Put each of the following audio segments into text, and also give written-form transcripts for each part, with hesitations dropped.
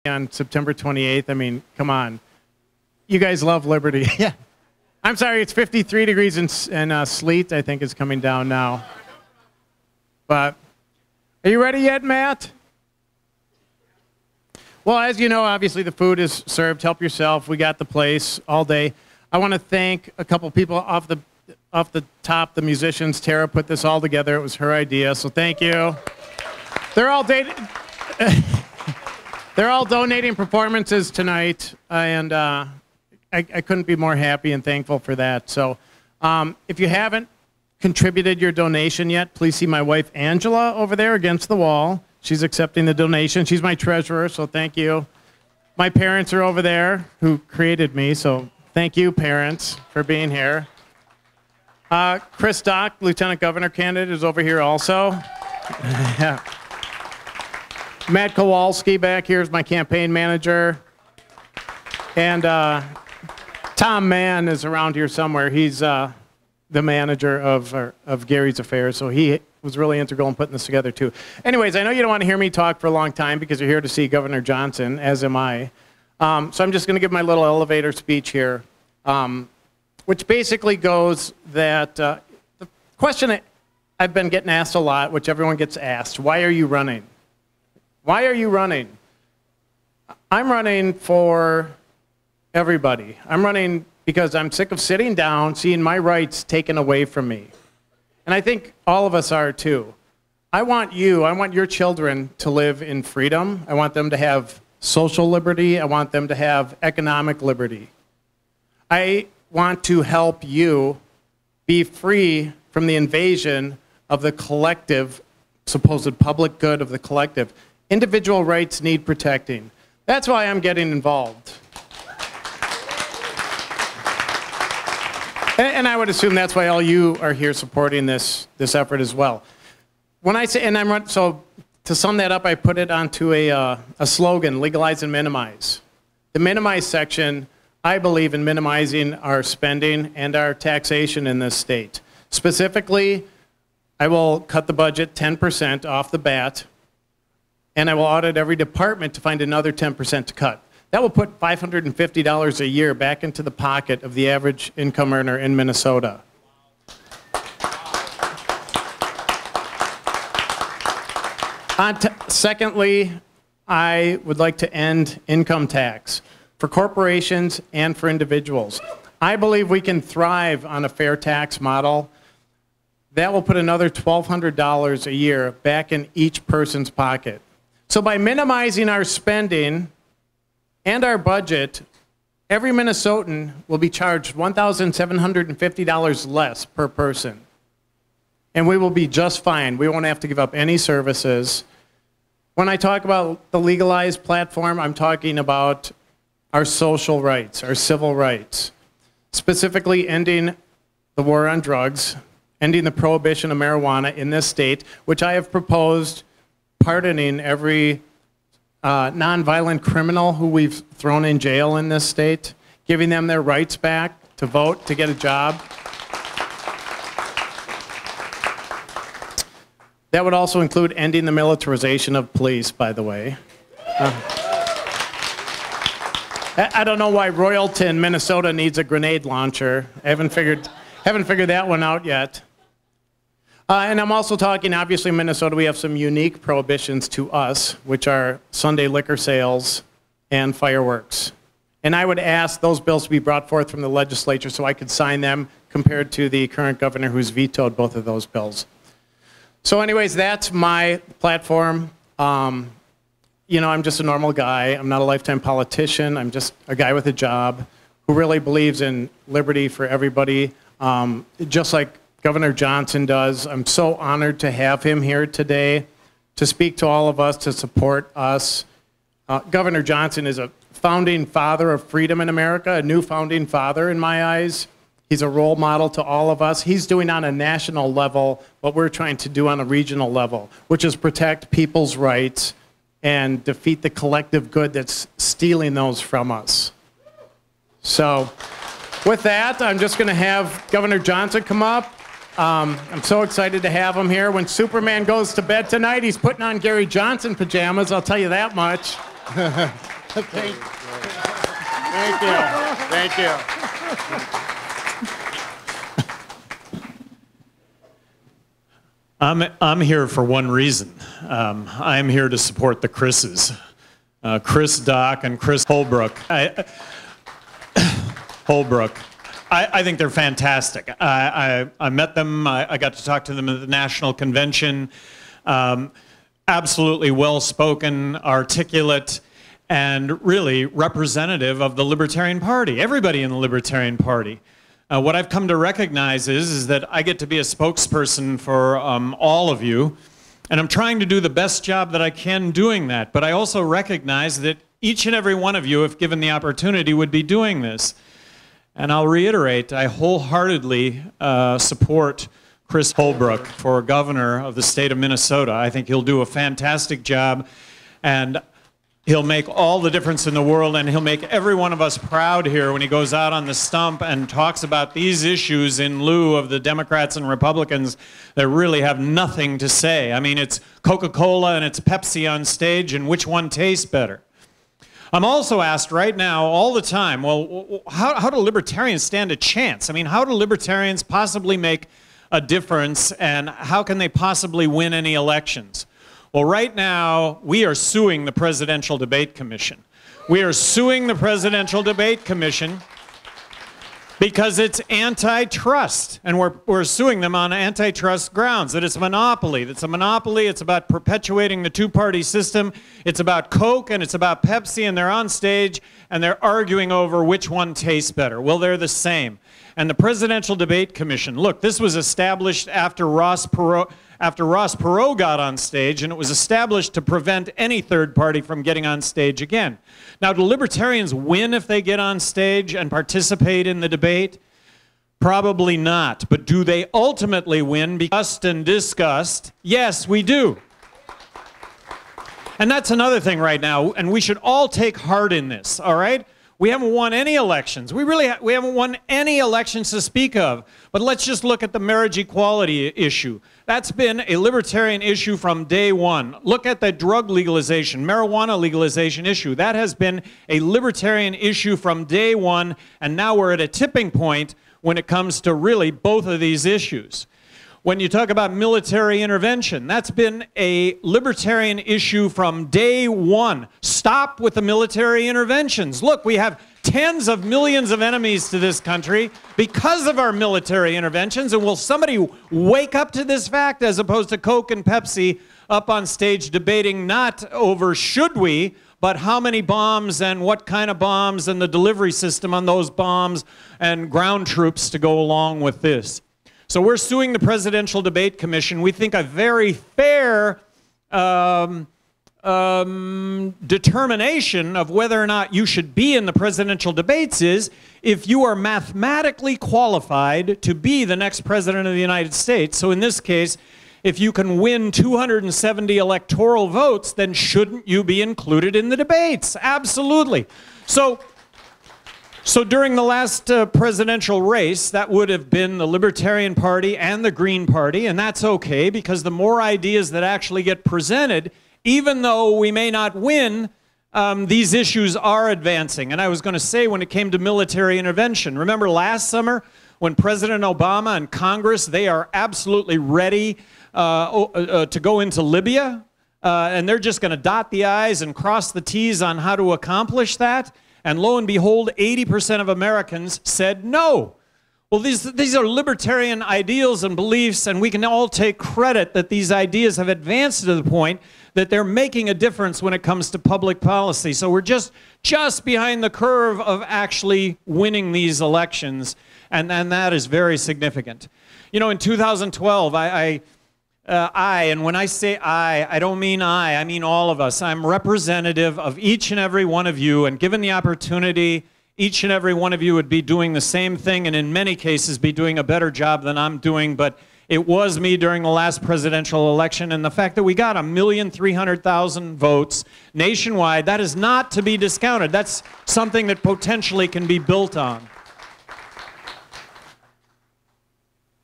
on September 28th. I mean, come on. You guys love liberty. Yeah. I'm sorry, it's 53 degrees and sleet, I think, is coming down now. But are you ready yet, Matt? Well, as you know, obviously the food is served. Help yourself. We got the place all day. I want to thank a couple people off the top, the musicians. Tara put this all together. It was her idea, so thank you. They're all they're all donating performances tonight, and I couldn't be more happy and thankful for that. So if you haven't contributed your donation yet, please see my wife Angela over there against the wall. She's accepting the donation. She's my treasurer, so thank you. My parents are over there who created me, so thank you, parents, for being here. Chris Dock, Lieutenant Governor candidate, is over here also. Yeah. Matt Kowalski back here is my campaign manager. And Tom Mann is around here somewhere. He's the manager of Gary's Affairs, so he was really integral in putting this together too. Anyways, I know you don't want to hear me talk for a long time because you're here to see Governor Johnson, as am I. So I'm just going to give my little elevator speech here, which basically goes that the question I've been getting asked a lot, which everyone gets asked, why are you running? Why are you running? I'm running for everybody. I'm running because I'm sick of sitting down, seeing my rights taken away from me. And I think all of us are too. I want your children to live in freedom. I want them to have social liberty. I want them to have economic liberty. I want to help you be free from the invasion of the collective, supposed public good of the collective. Individual rights need protecting. That's why I'm getting involved. And I would assume that's why all you are here supporting this effort as well. When I say, so to sum that up, I put it onto a slogan, legalize and minimize. The minimize section, I believe in minimizing our spending and our taxation in this state. Specifically, I will cut the budget 10% off the bat, and I will audit every department to find another 10% to cut. That will put $550 a year back into the pocket of the average income earner in Minnesota. Secondly, I would like to end income tax for corporations and for individuals. I believe we can thrive on a fair tax model. That will put another $1,200 a year back in each person's pocket. So by minimizing our spending and our budget, every Minnesotan will be charged $1,750 less per person. And we will be just fine. We won't have to give up any services. When I talk about the legalized platform, I'm talking about our social rights, our civil rights, specifically ending the war on drugs, ending the prohibition of marijuana in this state, which I have proposed pardoning every nonviolent criminal who we've thrown in jail in this state, giving them their rights back to vote, to get a job. That would also include ending the militarization of police, by the way. I don't know why Royalton, Minnesota needs a grenade launcher. I haven't figured that one out yet. And I'm also talking, obviously in Minnesota we have some unique prohibitions to us, which are Sunday liquor sales and fireworks. And I would ask those bills to be brought forth from the legislature so I could sign them compared to the current governor who's vetoed both of those bills. So anyways, that's my platform. You know, I'm just a normal guy. I'm not a lifetime politician. I'm just a guy with a job who really believes in liberty for everybody, just like Governor Johnson does. I'm so honored to have him here today to speak to all of us, to support us. Governor Johnson is a founding father of freedom in America, a new founding father in my eyes. He's a role model to all of us. He's doing on a national level what we're trying to do on a regional level, which is protect people's rights and defeat the collective good that's stealing those from us. So with that, I'm just going to have Governor Johnson come up. I'm so excited to have him here. When Superman goes to bed tonight, he's putting on Gary Johnson pajamas, I'll tell you that much. Thank you. Thank you. I'm here for one reason. I'm here to support the Chris's. Chris Dock and Chris Holbrook. I think they're fantastic. I met them. I got to talk to them at the national convention. Absolutely well-spoken, articulate, and really representative of the Libertarian Party. Everybody in the Libertarian Party. What I've come to recognize is that I get to be a spokesperson for all of you, and I'm trying to do the best job that I can doing that. But I also recognize that each and every one of you, if given the opportunity, would be doing this. And I'll reiterate, I wholeheartedly support Chris Holbrook for governor of the state of Minnesota. I think he'll do a fantastic job, and he'll make all the difference in the world, and he'll make every one of us proud here when he goes out on the stump and talks about these issues in lieu of the Democrats and Republicans that really have nothing to say. I mean, it's Coca-Cola and it's Pepsi on stage, and which one tastes better? I'm also asked right now all the time, well, how do libertarians stand a chance? I mean, how do libertarians possibly make a difference, and how can they possibly win any elections? Well, right now, we are suing the Presidential Debate Commission. We are suing the Presidential Debate Commission because it's antitrust, and we're suing them on antitrust grounds, that it's a monopoly. It's a monopoly. It's about perpetuating the two-party system. It's about Coke, and it's about Pepsi, and they're on stage, and they're arguing over which one tastes better. Well, they're the same. And the Presidential Debate Commission, look, this was established after Ross Perot got on stage, and it was established to prevent any third party from getting on stage again. Now, do libertarians win if they get on stage and participate in the debate? Probably not. But do they ultimately win because and disgust? Yes, we do. And that's another thing right now, and we should all take heart in this, all right? We haven't won any elections. We haven't won any elections to speak of. But let's just look at the marriage equality issue. That's been a libertarian issue from day one. Look at the drug legalization, marijuana legalization issue. That has been a libertarian issue from day one, and now we're at a tipping point when it comes to really both of these issues. When you talk about military intervention, that's been a libertarian issue from day one. Stop with the military interventions. Look, we have tens of millions of enemies to this country because of our military interventions, and will somebody wake up to this fact as opposed to Coke and Pepsi up on stage debating not over should we, but how many bombs and what kind of bombs and the delivery system on those bombs and ground troops to go along with this. So we're suing the Presidential Debate Commission. We think a very fair determination of whether or not you should be in the presidential debates is if you are mathematically qualified to be the next president of the United States. So in this case, if you can win 270 electoral votes, then shouldn't you be included in the debates? Absolutely. So during the last presidential race, that would have been the Libertarian Party and the Green Party, and that's okay because the more ideas that actually get presented, even though we may not win, these issues are advancing. And I was going to say when it came to military intervention, remember last summer when President Obama and Congress, they are absolutely ready to go into Libya, and they're just going to dot the I's and cross the T's on how to accomplish that. And lo and behold, 80% of Americans said no. Well, these are libertarian ideals and beliefs, and we can all take credit that these ideas have advanced to the point that they're making a difference when it comes to public policy. So we're just behind the curve of actually winning these elections, and that is very significant. You know, in 2012, and when I say I don't mean I mean all of us. I'm representative of each and every one of you, and given the opportunity, each and every one of you would be doing the same thing, and in many cases be doing a better job than I'm doing, but it was me during the last presidential election, and the fact that we got 1,300,000 votes nationwide, that is not to be discounted. That's something that potentially can be built on.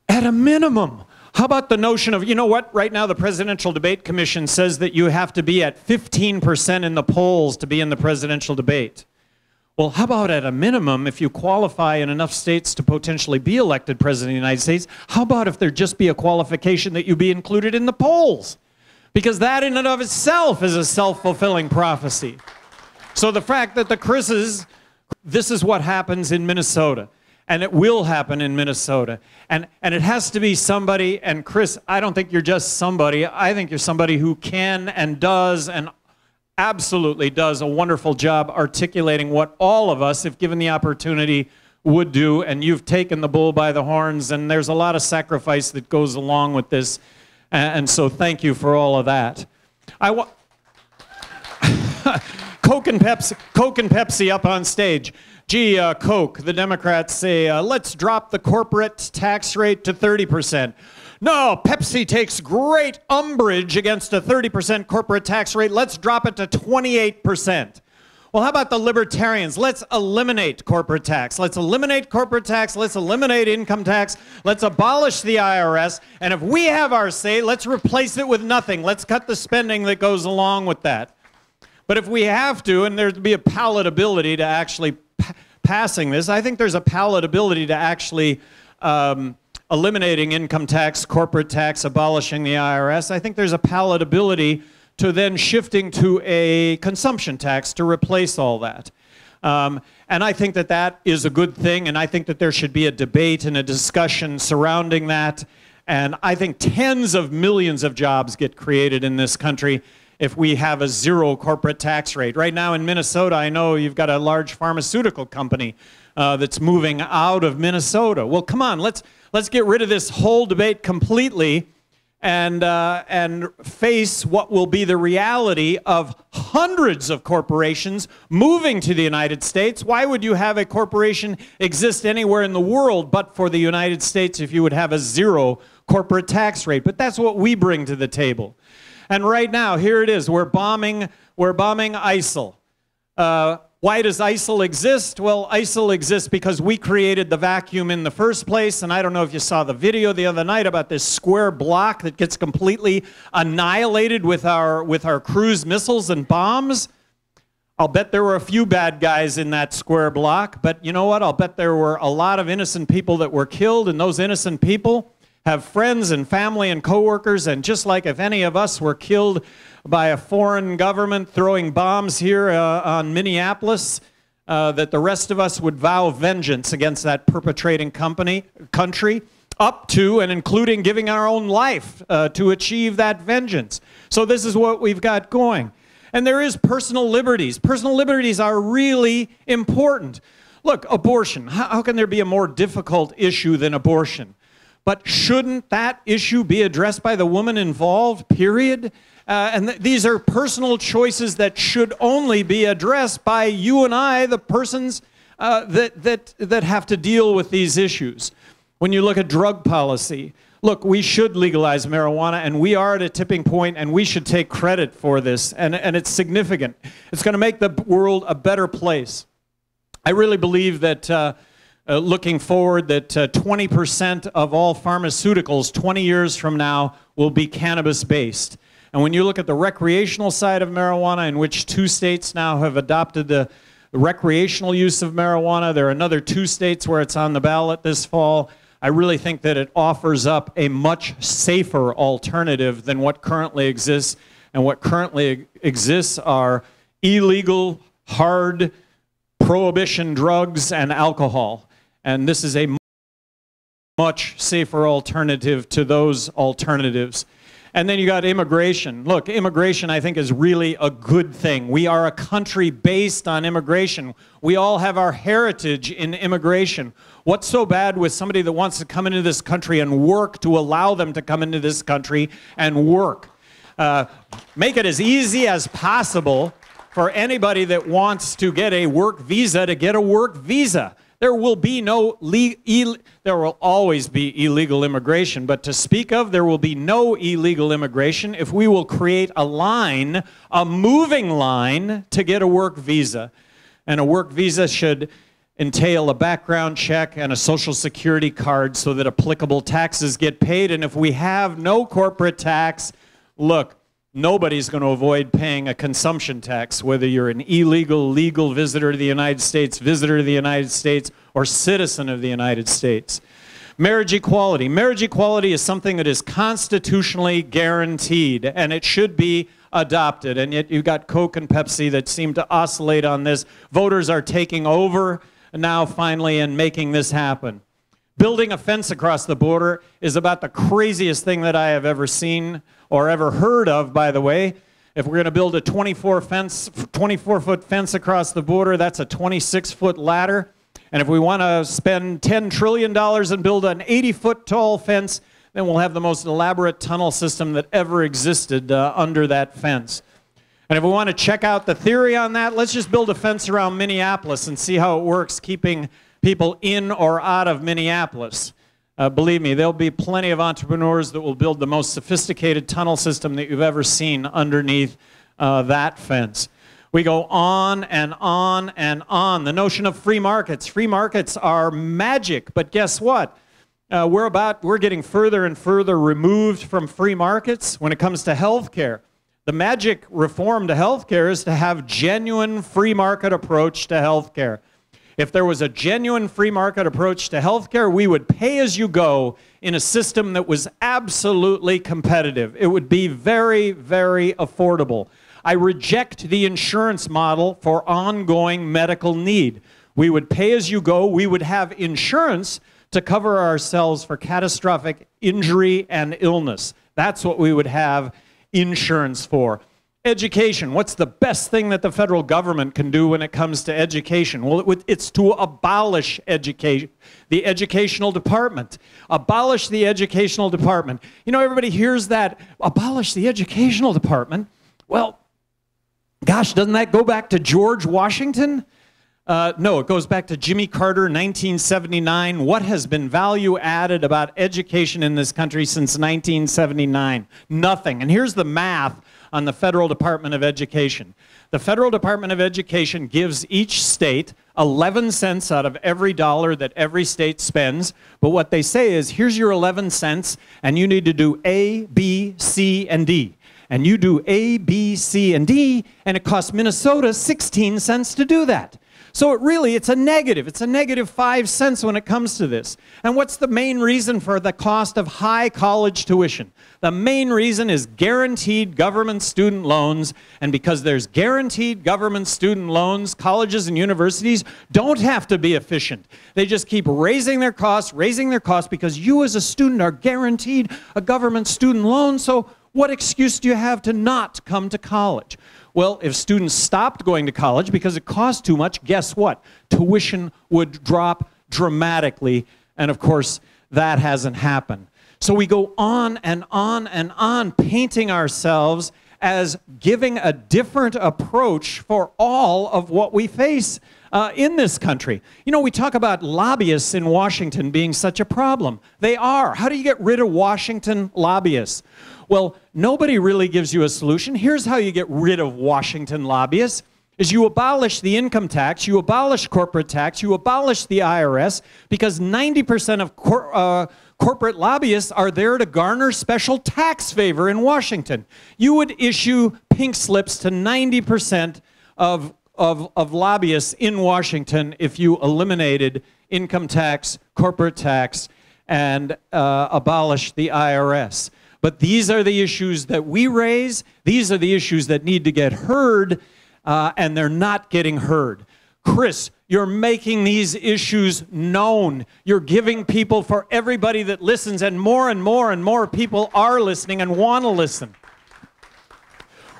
At a minimum, How about the notion of, you know what, right now the Presidential Debate Commission says that you have to be at 15% in the polls to be in the presidential debate. Well, how about at a minimum, if you qualify in enough states to potentially be elected President of the United States, how about if there just be a qualification that you be included in the polls? Because that in and of itself is a self-fulfilling prophecy. So the fact that the Chris's, this is what happens in Minnesota. And it will happen in Minnesota. And it has to be somebody, and Chris, I don't think you're just somebody. I think you're somebody who can and does and absolutely does a wonderful job articulating what all of us, if given the opportunity, would do. And you've taken the bull by the horns, and there's a lot of sacrifice that goes along with this. And so thank you for all of that. Coke and Pepsi up on stage. Gee, Coke, the Democrats say, let's drop the corporate tax rate to 30%. No, Pepsi takes great umbrage against a 30% corporate tax rate. Let's drop it to 28%. Well, how about the Libertarians? Let's eliminate corporate tax. Let's eliminate corporate tax. Let's eliminate income tax. Let's abolish the IRS. And if we have our say, let's replace it with nothing. Let's cut the spending that goes along with that. But if we have to, and there'd be a palatability to actually passing this, I think there's a palatability to actually eliminating income tax, corporate tax, abolishing the IRS. I think there's a palatability to then shifting to a consumption tax to replace all that. And I think that that is a good thing, and I think that there should be a debate and a discussion surrounding that. And I think tens of millions of jobs get created in this country if we have a zero corporate tax rate. Right now in Minnesota, I know you've got a large pharmaceutical company that's moving out of Minnesota. Well, come on, let's get rid of this whole debate completely and face what will be the reality of hundreds of corporations moving to the United States. Why would you have a corporation exist anywhere in the world but for the United States if you would have a zero corporate tax rate? But that's what we bring to the table. And right now, here it is. We're bombing ISIL. Why does ISIL exist? Well, ISIL exists because we created the vacuum in the first place. And I don't know if you saw the video the other night about this square block that gets completely annihilated with our cruise missiles and bombs. I'll bet there were a few bad guys in that square block. But you know what? I'll bet there were a lot of innocent people that were killed. And those innocent people have friends and family and coworkers, and just like if any of us were killed by a foreign government throwing bombs here on Minneapolis, that the rest of us would vow vengeance against that perpetrating country, up to and including giving our own life to achieve that vengeance. So this is what we've got going. And there is personal liberties. Personal liberties are really important. Look, abortion. How can there be a more difficult issue than abortion? But shouldn't that issue be addressed by the woman involved, period? These are personal choices that should only be addressed by you and I, the persons that have to deal with these issues. When you look at drug policy, look, we should legalize marijuana, and we are at a tipping point, and we should take credit for this, and it's significant. It's going to make the world a better place. I really believe that looking forward that 20% of all pharmaceuticals 20 years from now will be cannabis-based. And when you look at the recreational side of marijuana, in which 2 states now have adopted the recreational use of marijuana, there are another 2 states where it's on the ballot this fall. I really think that it offers up a much safer alternative than what currently exists. And what currently exists are illegal, hard, prohibition drugs and alcohol. And this is a much safer alternative to those alternatives. And then you got immigration. Look, immigration, I think, is really a good thing. We are a country based on immigration. We all have our heritage in immigration. What's so bad with somebody that wants to come into this country and work to allow them to come into this country and work? Make it as easy as possible for anybody that wants to get a work visa to get a work visa. There will be there will always be illegal immigration, but to speak of, there will be no illegal immigration if we will create a line, a moving line, to get a work visa. And a work visa should entail a background check and a Social Security card so that applicable taxes get paid. And if we have no corporate tax, look, nobody's going to avoid paying a consumption tax, whether you're an illegal, legal visitor to the United States, or citizen of the United States. Marriage equality. Marriage equality is something that is constitutionally guaranteed, and it should be adopted. And yet you've got Coke and Pepsi that seem to oscillate on this. Voters are taking over now finally and making this happen. Building a fence across the border is about the craziest thing that I have ever seen or ever heard of, by the way. If we're going to build a 24-foot fence across the border, that's a 26-foot ladder. And if we want to spend $10 trillion and build an 80-foot tall fence, then we'll have the most elaborate tunnel system that ever existed under that fence. And if we want to check out the theory on that, let's just build a fence around Minneapolis and see how it works keeping people in or out of Minneapolis. Believe me, there'll be plenty of entrepreneurs that will build the most sophisticated tunnel system that you've ever seen underneath that fence. We go on and on and on. The notion of free markets. Free markets are magic, but guess what? We're getting further and further removed from free markets when it comes to health care. The magic reform to health care is to have genuine free market approach to health care. If there was a genuine free market approach to health care, we would pay as you go in a system that was absolutely competitive. It would be very, very affordable. I reject the insurance model for ongoing medical need. We would pay as you go. We would have insurance to cover ourselves for catastrophic injury and illness. That's what we would have insurance for. Education. What's the best thing that the federal government can do when it comes to education? Well, it's to abolish education, the educational department. Abolish the educational department. You know, everybody hears that, abolish the educational department. Well, gosh, doesn't that go back to George Washington? No, it goes back to Jimmy Carter, 1979. What has been value added about education in this country since 1979? Nothing. And here's the math on the Federal Department of Education. The Federal Department of Education gives each state 11 cents out of every dollar that every state spends. But what they say is, here's your 11 cents, and you need to do A, B, C, and D. And you do A, B, C, and D, and it costs Minnesota 16 cents to do that. So it's a negative. It's a negative 5 cents when it comes to this. And what's the main reason for the cost of high college tuition? The main reason is guaranteed government student loans. And because there's guaranteed government student loans, colleges and universities don't have to be efficient. They just keep raising their costs because you as a student are guaranteed a government student loan. So what excuse do you have to not come to college? Well, if students stopped going to college because it cost too much, guess what? Tuition would drop dramatically, and of course, that hasn't happened. So we go on and on and on, painting ourselves as giving a different approach for all of what we face in this country. You know, we talk about lobbyists in Washington being such a problem. They are. How do you get rid of Washington lobbyists? Well, nobody really gives you a solution. Here's how you get rid of Washington lobbyists, is you abolish the income tax, you abolish corporate tax, you abolish the IRS, because 90% of corporate lobbyists are there to garner special tax favor in Washington. You would issue pink slips to 90% of lobbyists in Washington if you eliminated income tax, corporate tax, and abolished the IRS. But these are the issues that we raise. These are the issues that need to get heard, and they're not getting heard. Chris, you're making these issues known. You're giving people, for everybody that listens, and more and more people are listening and want to listen.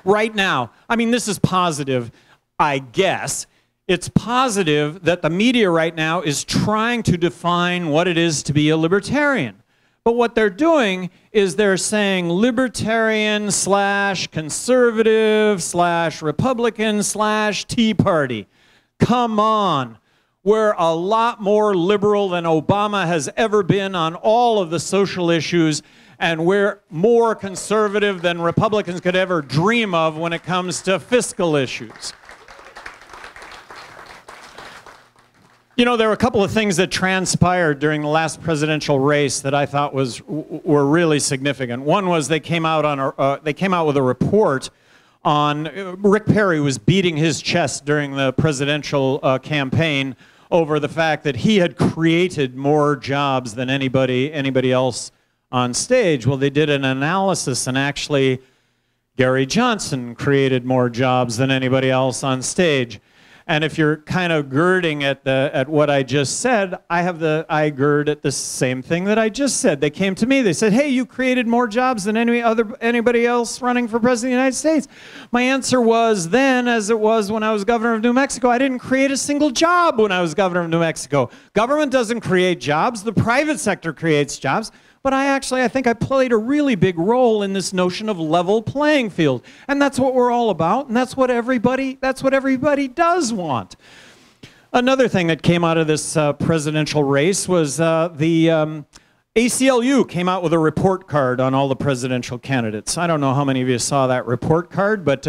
Right now, I mean, this is positive, I guess. It's positive that the media right now is trying to define what it is to be a libertarian. But what they're doing is they're saying libertarian / conservative / Republican / Tea Party. Come on. We're a lot more liberal than Obama has ever been on all of the social issues, and we're more conservative than Republicans could ever dream of when it comes to fiscal issues. You know, there were a couple of things that transpired during the last presidential race that I thought were really significant. One was they came out with a report on Rick Perry was beating his chest during the presidential campaign over the fact that he had created more jobs than anybody else on stage. Well, they did an analysis, and actually Gary Johnson created more jobs than anybody else on stage. And if you're kind of girding at what I just said, I gird at the same thing that I just said. They came to me, they said, hey, you created more jobs than anybody else running for president of the United States. My answer was then, as it was when I was governor of New Mexico, I didn't create a single job when I was governor of New Mexico. Government doesn't create jobs, the private sector creates jobs. But I think I played a really big role in this notion of level playing field. And that's what we're all about, and that's what everybody does want. Another thing that came out of this presidential race was the ACLU came out with a report card on all the presidential candidates. I don't know how many of you saw that report card, but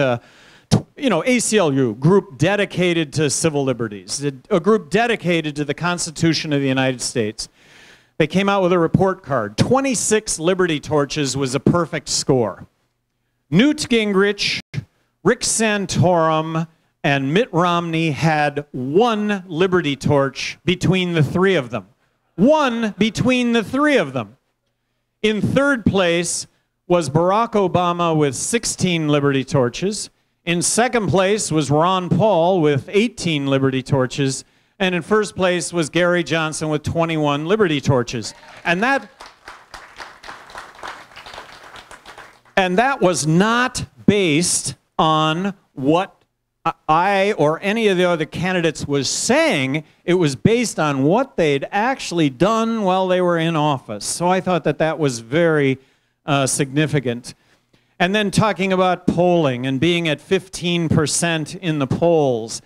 you know, ACLU, group dedicated to civil liberties, a group dedicated to the Constitution of the United States. They came out with a report card. 26 Liberty Torches was a perfect score. Newt Gingrich, Rick Santorum, and Mitt Romney had 1 Liberty Torch between the 3 of them. 1 between the 3 of them. In third place was Barack Obama with 16 Liberty Torches. In second place was Ron Paul with 18 Liberty Torches. And in first place was Gary Johnson with 21 Liberty Torches. And that was not based on what I or any of the other candidates was saying. It was based on what they'd actually done while they were in office. So I thought that was very significant. And then talking about polling and being at 15% in the polls.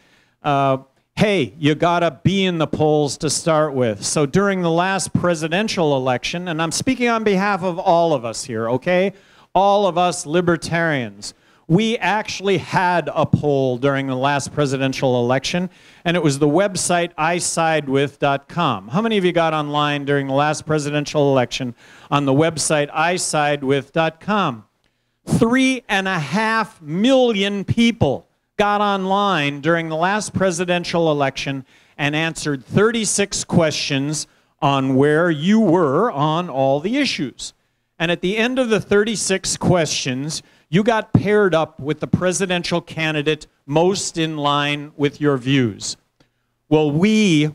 Hey, you gotta be in the polls to start with. So during the last presidential election, and I'm speaking on behalf of all of us here, okay? All of us libertarians. We actually had a poll during the last presidential election, and it was the website isidewith.com. How many of you got online during the last presidential election on the website isidewith.com? 3.5 million people got online during the last presidential election and answered 36 questions on where you were on all the issues. And at the end of the 36 questions, you got paired up with the presidential candidate most in line with your views. Well, we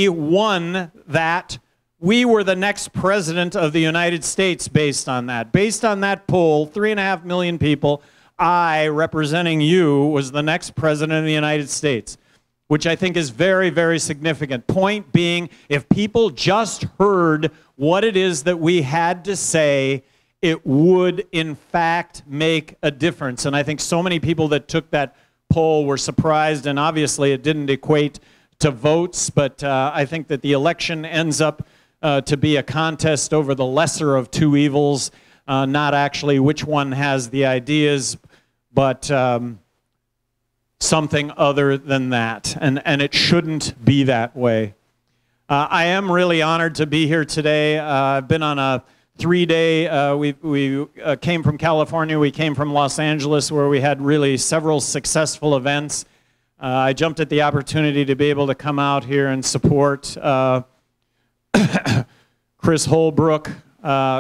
won that. We were the next president of the United States based on that. Based on that poll, 3.5 million people, I, representing you, was the next president of the United States, which I think is very, very significant. Point being, if people just heard what it is that we had to say, it would, in fact, make a difference. And I think so many people that took that poll were surprised, and obviously it didn't equate to votes, but I think that the election ends up to be a contest over the lesser of two evils, not actually which one has the ideas, but something other than that, and it shouldn't be that way. I am really honored to be here today. I've been on a 3-day, we came from California, we came from Los Angeles, where we had really several successful events. I jumped at the opportunity to be able to come out here and support Chris Holbrook.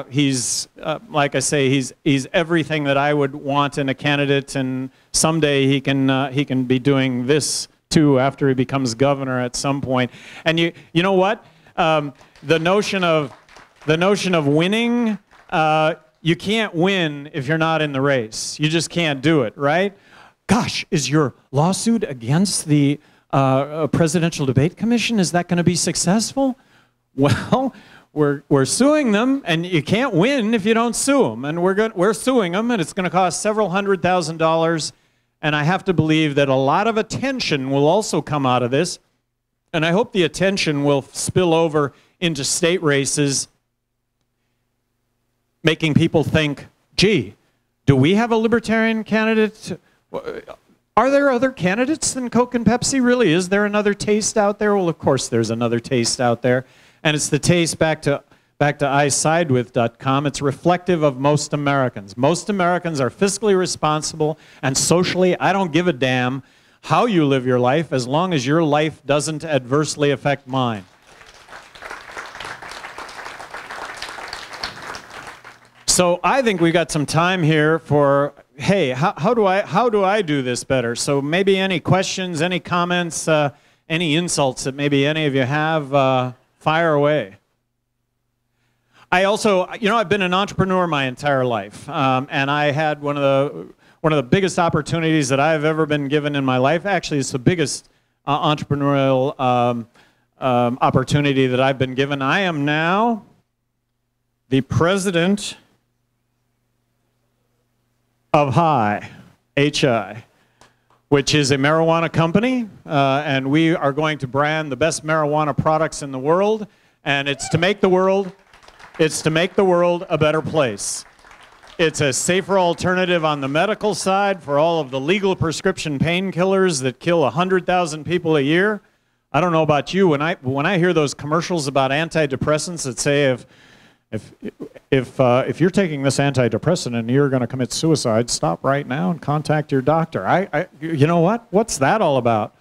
He's, like I say, he's everything that I would want in a candidate, and someday he can be doing this too after he becomes governor at some point. And you know what? The notion of winning, you can't win if you're not in the race. You just can't do it, right? Gosh, is your lawsuit against the Presidential Debate Commission, is that going to be successful? Well, we're suing them, and you can't win if you don't sue them. And we're suing them, and it's going to cost several $100,000. And I have to believe that a lot of attention will also come out of this. And I hope the attention will spill over into state races, making people think, gee, do we have a libertarian candidate? Are there other candidates than Coke and Pepsi? Really? Is there another taste out there? Well, of course there's another taste out there. And it's the taste, back to isidewith.com, it's reflective of most Americans. Most Americans are fiscally responsible and socially, I don't give a damn how you live your life as long as your life doesn't adversely affect mine. So I think we got some time here for, hey, how do I do this better? So maybe any questions, any comments, any insults that maybe any of you have, fire away. I also, I've been an entrepreneur my entire life, and I had one of the biggest opportunities that I've ever been given in my life. Actually, it's the biggest entrepreneurial opportunity that I've been given. I am now the president of HI, which is a marijuana company, and we are going to brand the best marijuana products in the world, and it's to make the world a better place. It's a safer alternative on the medical side for all of the legal prescription painkillers that kill 100,000 people a year. I don't know about you, when I hear those commercials about antidepressants that say if you're taking this antidepressant and you're going to commit suicide, stop right now and contact your doctor. You know what? What's that all about?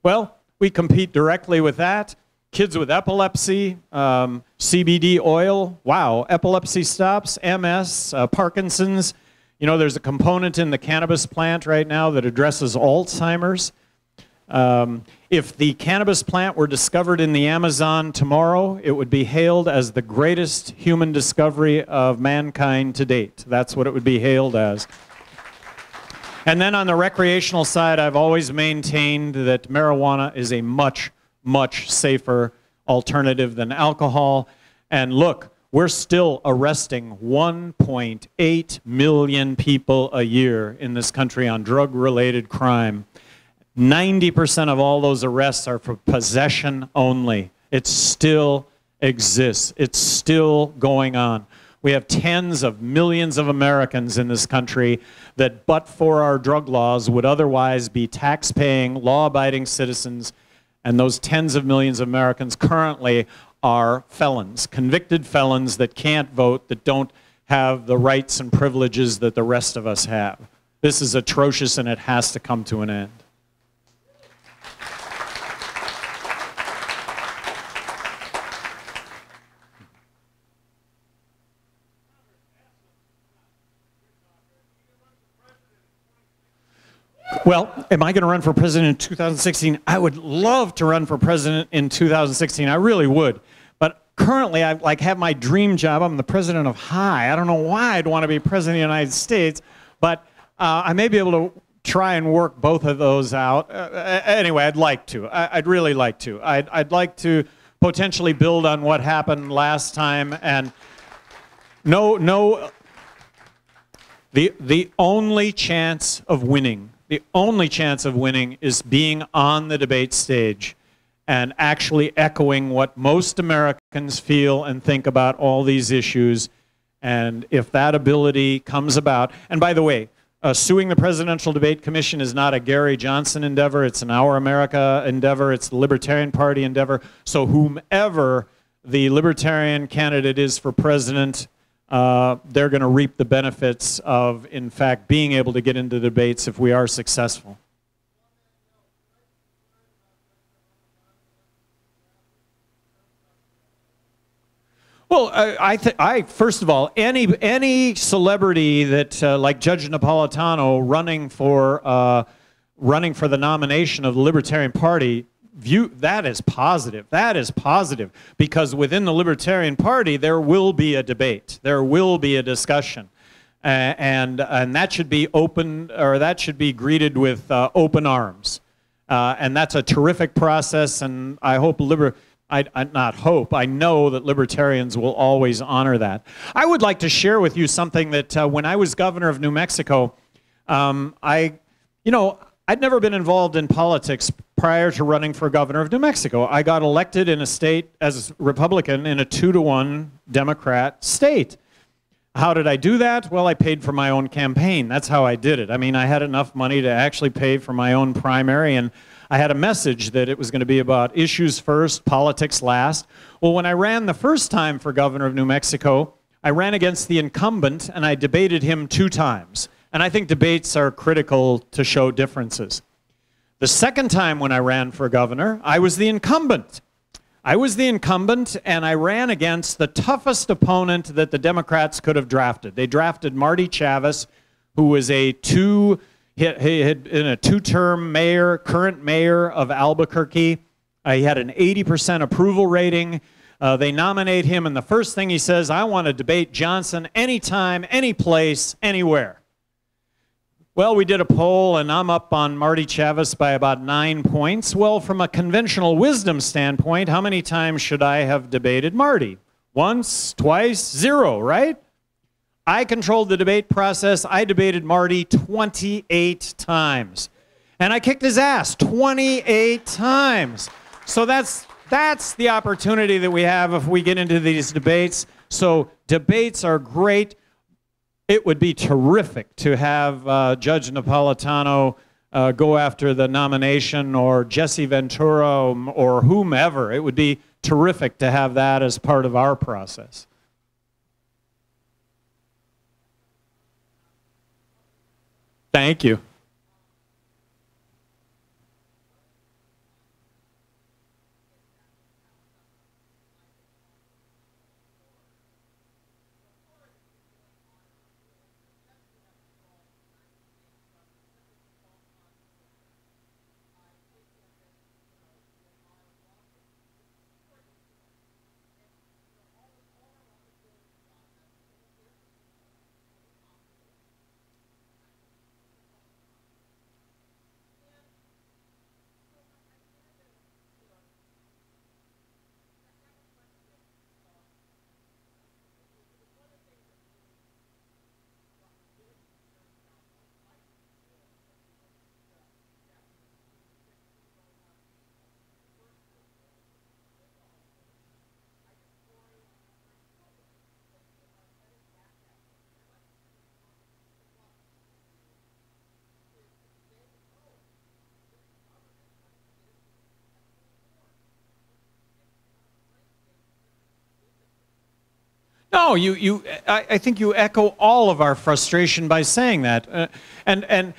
Well, we compete directly with that. Kids with epilepsy, CBD oil, wow, epilepsy stops, MS, Parkinson's. There's a component in the cannabis plant right now that addresses Alzheimer's. If the cannabis plant were discovered in the Amazon tomorrow, it would be hailed as the greatest human discovery of mankind to date. That's what it would be hailed as. And then on the recreational side, I've always maintained that marijuana is a much, much safer alternative than alcohol. And look, we're still arresting 1.8 million people a year in this country on drug-related crime. 90% of all those arrests are for possession only. It still exists. It's still going on. We have tens of millions of Americans in this country that, but for our drug laws, would otherwise be tax-paying, law-abiding citizens, and those tens of millions of Americans currently are felons, convicted felons that can't vote, that don't have the rights and privileges that the rest of us have. This is atrocious, and it has to come to an end. Well, am I going to run for president in 2016? I would love to run for president in 2016. I really would. But currently, I have my dream job. I'm the president of HI. I don't know why I'd want to be president of the United States, but I may be able to try and work both of those out. Anyway, I'd like to. I'd really like to. I'd like to potentially build on what happened last time. And the only chance of winning. The only chance of winning is being on the debate stage and actually echoing what most Americans feel and think about all these issues. And if that ability comes about, and by the way, suing the Presidential Debate Commission is not a Gary Johnson endeavor, it's an Our America endeavor, it's the Libertarian Party endeavor. So whomever the Libertarian candidate is for president, they're going to reap the benefits of, in fact, being able to get into debates if we are successful. Well, first of all, any celebrity that, like Judge Napolitano, running for the nomination of the Libertarian Party, that is positive. That is positive, because within the Libertarian Party there will be a debate, there will be a discussion, and that should be open, or that should be greeted with open arms, and that's a terrific process. And I hope I know that libertarians will always honor that. I would like to share with you something that when I was governor of New Mexico, I'd never been involved in politics prior to running for governor of New Mexico. I got elected in a state as a Republican in a 2-to-1 Democrat state. How did I do that? Well, I paid for my own campaign. That's how I did it. I mean, I had enough money to actually pay for my own primary, and I had a message that it was going to be about issues first, politics last. Well, when I ran the first time for governor of New Mexico, I ran against the incumbent, and I debated him 2 times. And I think debates are critical to show differences. The second time when I ran for governor, I was the incumbent. And I ran against the toughest opponent that the Democrats could have drafted. They drafted Marty Chavez, who was he had been a 2-term mayor, current mayor of Albuquerque. He had an 80% approval rating. They nominate him, and the first thing he says, I want to debate Johnson anytime, any place, anywhere. Well, we did a poll, and I'm up on Marty Chavez by about 9 points. Well, from a conventional wisdom standpoint, how many times should I have debated Marty? Once, twice, 0, right? I controlled the debate process. I debated Marty 28 times. And I kicked his ass 28 times. So that's the opportunity that we have if we get into these debates. So debates are great. It would be terrific to have Judge Napolitano go after the nomination, or Jesse Ventura, or whomever. It would be terrific to have that as part of our process. Thank you. No, I think you echo all of our frustration by saying that, and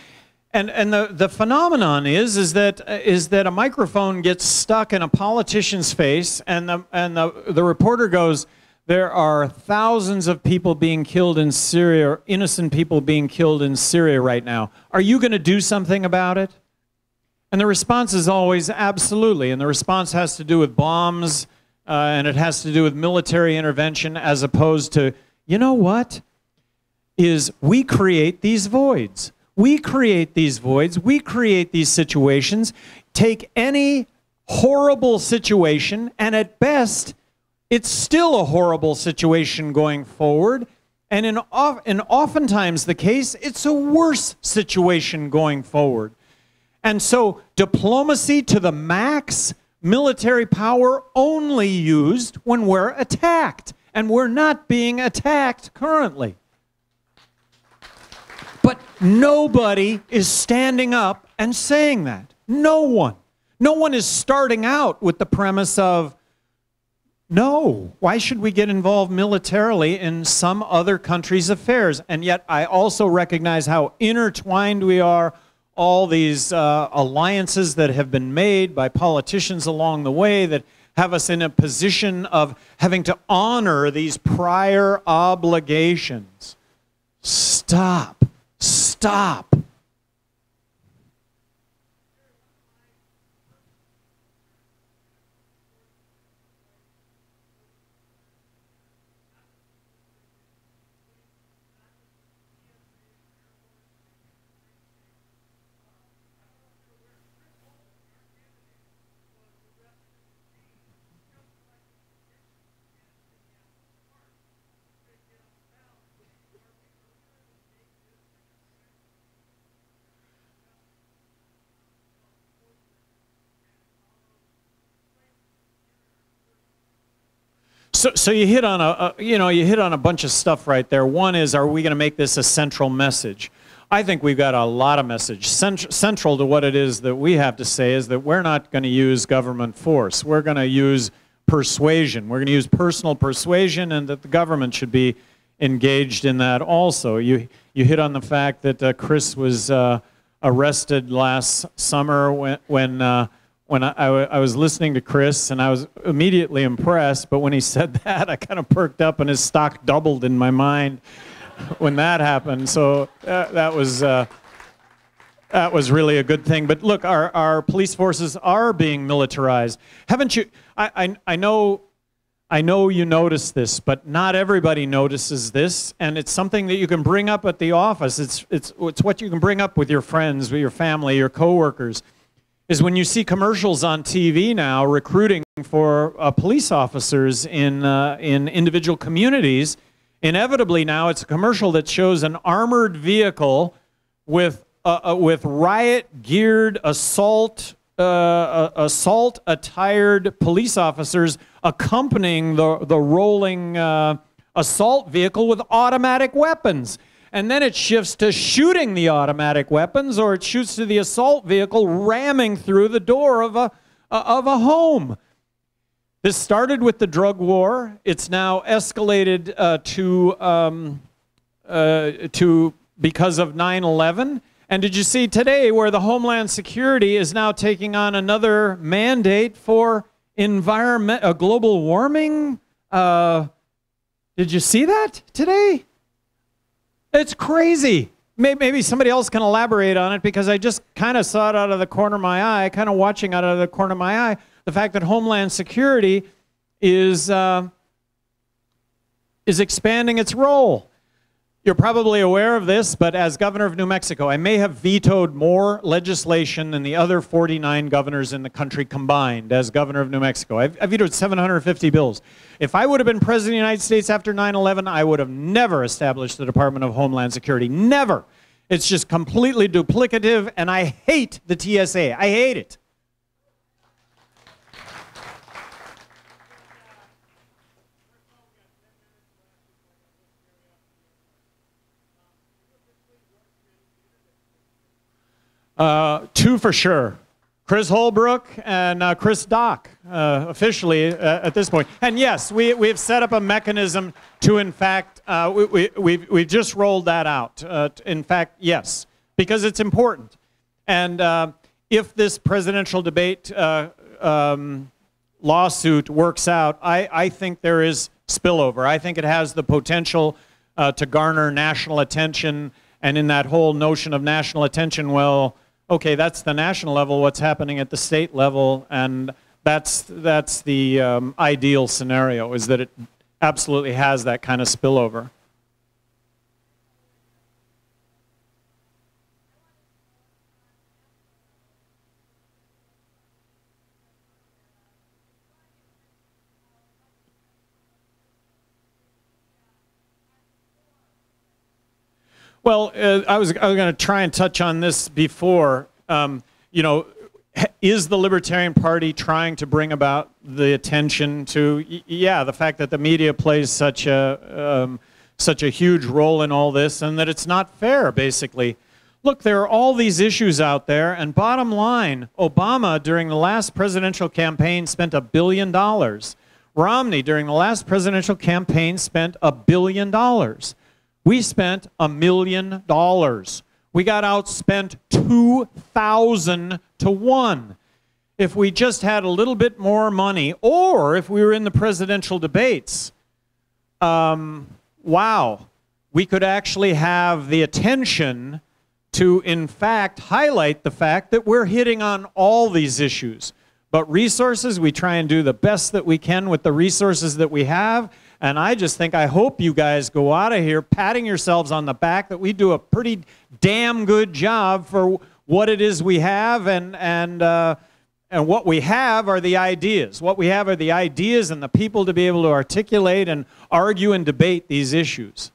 the phenomenon is that a microphone gets stuck in a politician's face, and the reporter goes, there are thousands of people being killed in Syria, or innocent people being killed in Syria right now. Are you going to do something about it? And the response is always absolutely, and the response has to do with bombs. And it has to do with military intervention, as opposed to, you know what, is we create these voids. We create these voids. We create these situations. Take any horrible situation, and at best, it's still a horrible situation going forward. And oftentimes the case, it's a worse situation going forward. And so diplomacy to the max, military power only used when we're attacked, and we're not being attacked currently. But nobody is standing up and saying that. No one. No one is starting out with the premise of, no, why should we get involved militarily in some other country's affairs? And yet I also recognize how intertwined we are. All these alliances that have been made by politicians along the way that have us in a position of having to honor these prior obligations. Stop. Stop. So you hit on you hit on a bunch of stuff right there. One is, are we going to make this a central message? I think we've got a lot of message. Central to what it is that we have to say is that we're not going to use government force. We're going to use persuasion. We're going to use personal persuasion, and that the government should be engaged in that also. You hit on the fact that Chris was arrested last summer when I was listening to Chris, and I was immediately impressed, but when he said that, I kind of perked up and his stock doubled in my mind when that happened. So that was really a good thing. But look, our police forces are being militarized. Haven't you? I know you notice this, but not everybody notices this, and it's something that you can bring up at the office. It's what you can bring up with your friends, with your family, your coworkers. Is when you see commercials on TV now recruiting for police officers in individual communities. Inevitably now it's a commercial that shows an armored vehicle with riot-geared assault-attired police officers accompanying the rolling assault vehicle with automatic weapons. And then it shifts to shooting the automatic weapons, or it shoots to the assault vehicle ramming through the door of a home. This started with the drug war. It's now escalated to because of 9/11. And did you see today where the Homeland Security is now taking on another mandate for global warming? Did you see that today? It's crazy. Maybe somebody else can elaborate on it, because I just kind of saw it out of the corner of my eye, kind of watching out of the corner of my eye, the fact that Homeland Security is expanding its role. You're probably aware of this, but as governor of New Mexico, I may have vetoed more legislation than the other 49 governors in the country combined as governor of New Mexico. I vetoed 750 bills. If I would have been president of the United States after 9/11, I would have never established the Department of Homeland Security. Never. It's just completely duplicative, and I hate the TSA. I hate it. Two for sure. Chris Holbrook and Chris Dock, officially at this point. And yes, we've set up a mechanism to, in fact, we've just rolled that out. In fact, yes, because it's important. And if this presidential debate lawsuit works out, I think there is spillover. I think it has the potential to garner national attention. And in that whole notion of national attention, well, okay, that's the national level, what's happening at the state level, and that's the ideal scenario, is that it absolutely has that kind of spillover. Well, I was going to try and touch on this before. You know, is the Libertarian Party trying to bring about the attention to, yeah, the fact that the media plays such a huge role in all this, and that it's not fair, basically. Look, there are all these issues out there, and bottom line, Obama, during the last presidential campaign, spent $1 billion. Romney, during the last presidential campaign, spent $1 billion. We spent $1 million. We got outspent 2,000 to 1. If we just had a little bit more money, or if we were in the presidential debates, wow, we could actually have the attention to, in fact, highlight the fact that we're hitting on all these issues. But resources, we try and do the best that we can with the resources that we have. And I just think, I hope you guys go out of here patting yourselves on the back that we do a pretty damn good job for what it is we have, and what we have are the ideas. What we have are the ideas and the people to be able to articulate and argue and debate these issues.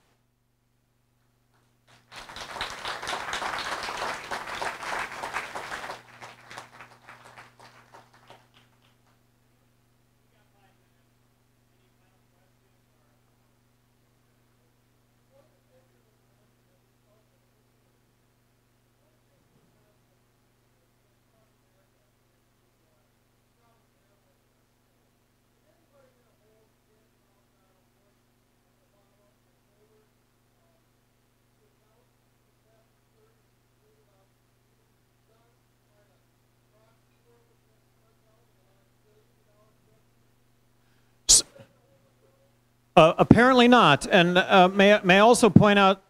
Apparently not. And may I also point out?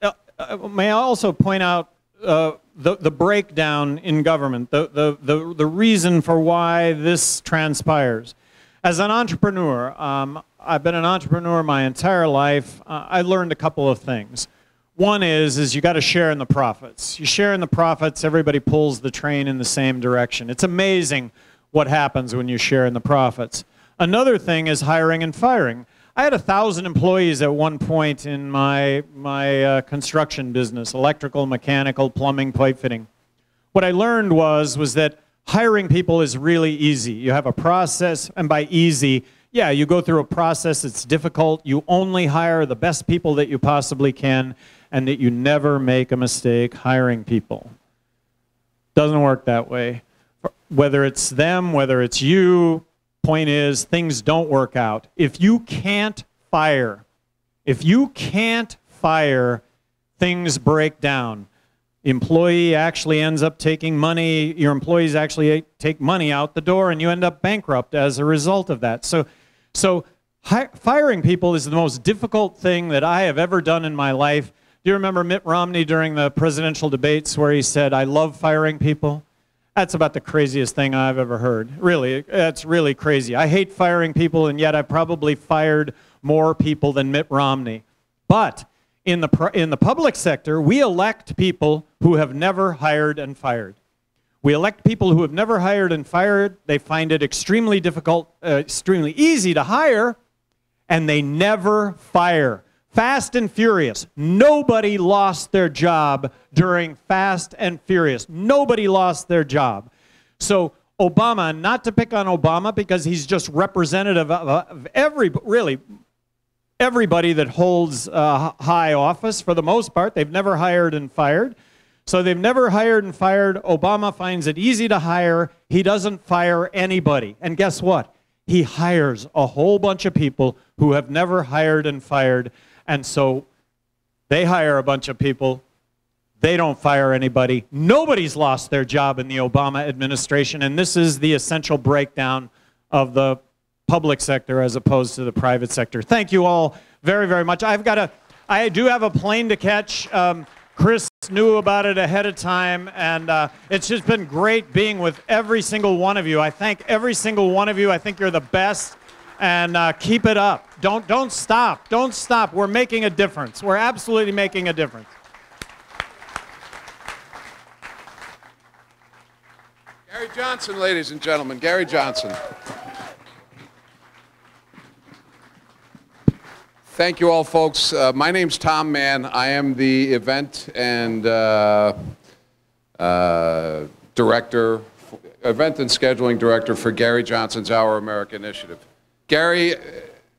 The breakdown in government, the reason for why this transpires. As an entrepreneur, I've been an entrepreneur my entire life. I learned a couple of things. One is you got to share in the profits. You share in the profits, everybody pulls the train in the same direction. It's amazing what happens when you share in the profits. Another thing is hiring and firing. I had 1,000 employees at one point in my construction business, electrical, mechanical, plumbing, pipe fitting. What I learned was that hiring people is really easy. You have a process, and by easy, yeah, you go through a process, it's difficult. You only hire the best people that you possibly can, and that you never make a mistake hiring people. Doesn't work that way. Whether it's them, whether it's you, point is, things don't work out. If you can't fire, things break down. Employee actually ends up taking money, your employees actually take money out the door, and you end up bankrupt as a result of that. So firing people is the most difficult thing that I have ever done in my life. Do you remember Mitt Romney during the presidential debates where he said, "I love firing people"? That's about the craziest thing I've ever heard. Really, that's really crazy. I hate firing people, and yet I probably fired more people than Mitt Romney. But in the public sector, we elect people who have never hired and fired. We elect people who have never hired and fired. They find it extremely difficult, extremely easy to hire, and they never fire. Fast and Furious. Nobody lost their job during Fast and Furious. Nobody lost their job. So Obama, not to pick on Obama because he's just representative of everybody that holds high office for the most part. They've never hired and fired. So they've never hired and fired. Obama finds it easy to hire. He doesn't fire anybody. And guess what? He hires a whole bunch of people who have never hired and fired. And so they hire a bunch of people. They don't fire anybody. Nobody's lost their job in the Obama administration. And this is the essential breakdown of the public sector as opposed to the private sector. Thank you all very, very much. I do have a plane to catch. Chris knew about it ahead of time, and it's just been great being with every single one of you. I thank every single one of you. I think you're the best. And keep it up. Don't stop. Don't stop. We're making a difference. We're absolutely making a difference. Gary Johnson, ladies and gentlemen. Gary Johnson. Thank you all, folks. My name's Tom Mann. I am the event and scheduling director for Gary Johnson's Our America Initiative. Gary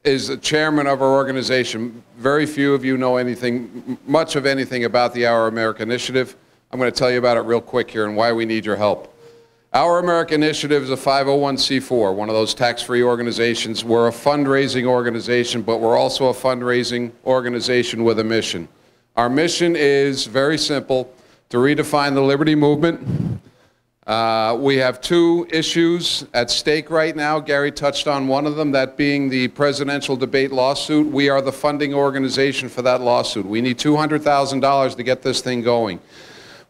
is the chairman of our organization. Very few of you know much of anything about the Our America Initiative. I'm going to tell you about it real quick here and why we need your help. Our America Initiative is a 501c4, one of those tax-free organizations. We're a fundraising organization, but we're also a fundraising organization with a mission. Our mission is very simple, to redefine the liberty movement. We have two issues at stake right now. Gary touched on one of them, that being the presidential debate lawsuit. We are the funding organization for that lawsuit. We need $200,000 to get this thing going.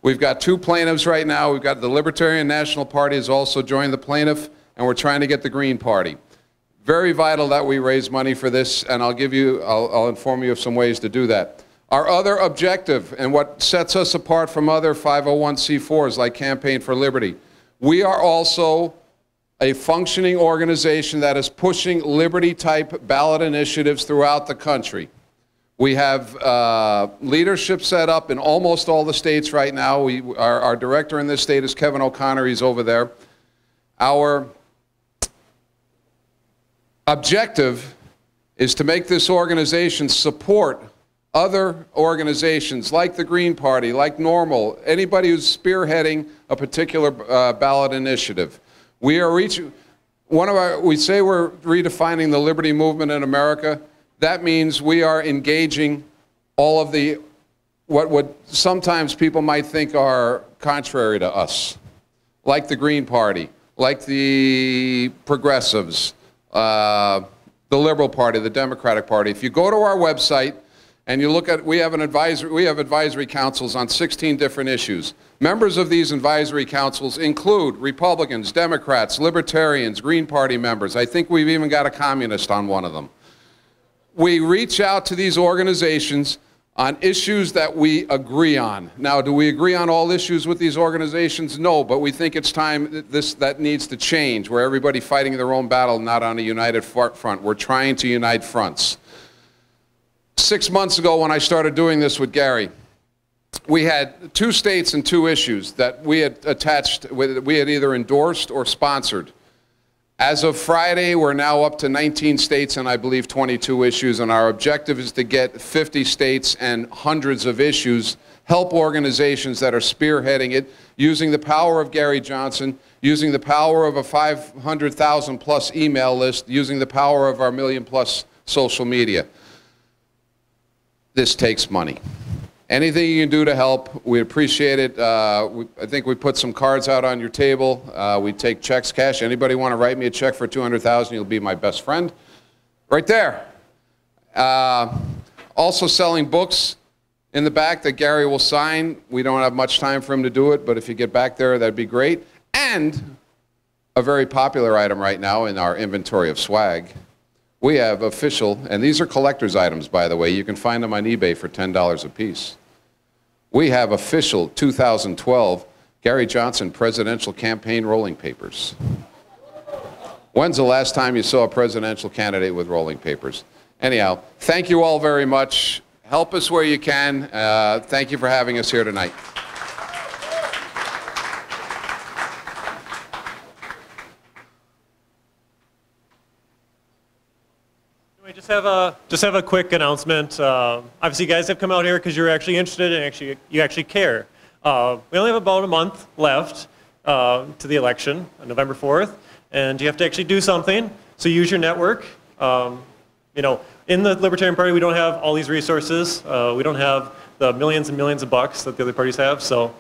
We've got two plaintiffs right now. We've got the Libertarian National Party has also joined the plaintiff, and we're trying to get the Green Party. Very vital that we raise money for this, and I'll inform you of some ways to do that. Our other objective, and what sets us apart from other 501c4s like Campaign for Liberty, we are also a functioning organization that is pushing liberty-type ballot initiatives throughout the country. We have leadership set up in almost all the states right now. Our director in this state is Kevin O'Connor. He's over there. Our objective is to make this organization support other organizations like the Green Party, like Normal, anybody who's spearheading a particular ballot initiative. We are reaching, we say we're redefining the liberty movement in America. That means we are engaging all of the, what sometimes people might think are contrary to us, like the Green Party, like the progressives, the Liberal Party, the Democratic Party. If you go to our website and you look at, we have advisory councils on 16 different issues. Members of these advisory councils include Republicans, Democrats, Libertarians, Green Party members. I think we've even got a communist on one of them. We reach out to these organizations on issues that we agree on. Now, do we agree on all issues with these organizations? No, but we think it's time that needs to change, where everybody fighting their own battle, not on a united front. We're trying to unite fronts. 6 months ago, when I started doing this with Gary, we had 2 states and 2 issues that we had we had either endorsed or sponsored. As of Friday, we're now up to 19 states and I believe 22 issues, and our objective is to get 50 states and hundreds of issues, help organizations that are spearheading it, using the power of Gary Johnson, using the power of a 500,000 plus email list, using the power of our million plus social media. This takes money. Anything you can do to help, we appreciate it. I think we put some cards out on your table. We take checks, cash. Anybody want to write me a check for $200,000, you'll be my best friend. Right there. Also selling books in the back that Gary will sign. We don't have much time for him to do it, but if you get back there, that'd be great. And a very popular item right now in our inventory of swag. We have official, and these are collector's items, by the way. You can find them on eBay for $10 a piece. We have official 2012 Gary Johnson presidential campaign rolling papers. When's the last time you saw a presidential candidate with rolling papers? Anyhow, thank you all very much. Help us where you can. Thank you for having us here tonight. Just have a quick announcement. Obviously, you guys have come out here because you're actually interested and you actually care. We only have about a month left to the election on November 4th, and you have to actually do something. So use your network. You know, in the Libertarian Party, we don't have all these resources. We don't have the millions and millions of bucks that the other parties have. So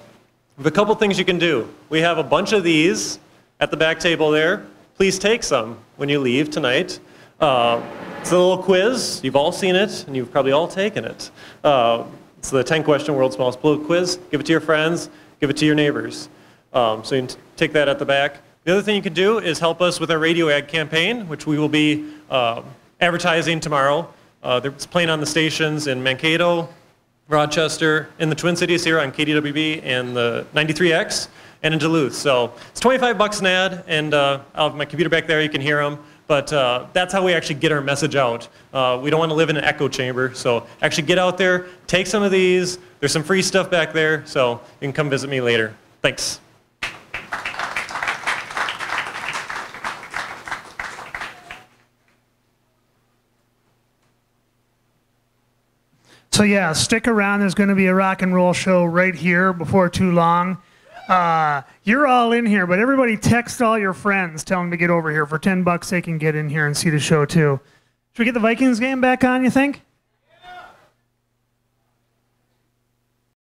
we have a couple things you can do. We have a bunch of these at the back table there. Please take some when you leave tonight. It's a little quiz. You've all seen it, and you've probably all taken it. It's the 10-question World's Smallest Political Quiz. Give it to your friends. Give it to your neighbors. So you can take that at the back. The other thing you can do is help us with our radio ad campaign, which we will be advertising tomorrow. It's playing on the stations in Mankato, Rochester, in the Twin Cities here on KDWB and the 93X, and in Duluth. So it's 25 bucks an ad, and I'll have my computer back there. You can hear them. But that's how we actually get our message out. We don't want to live in an echo chamber, so actually get out there, take some of these. There's some free stuff back there, so you can come visit me later. Thanks. So yeah, stick around. There's going to be a rock and roll show right here before too long. You're all in here, but everybody text all your friends. Tell them to get over here. For 10 bucks, they can get in here and see the show too. Should we get the Vikings game back on, you think?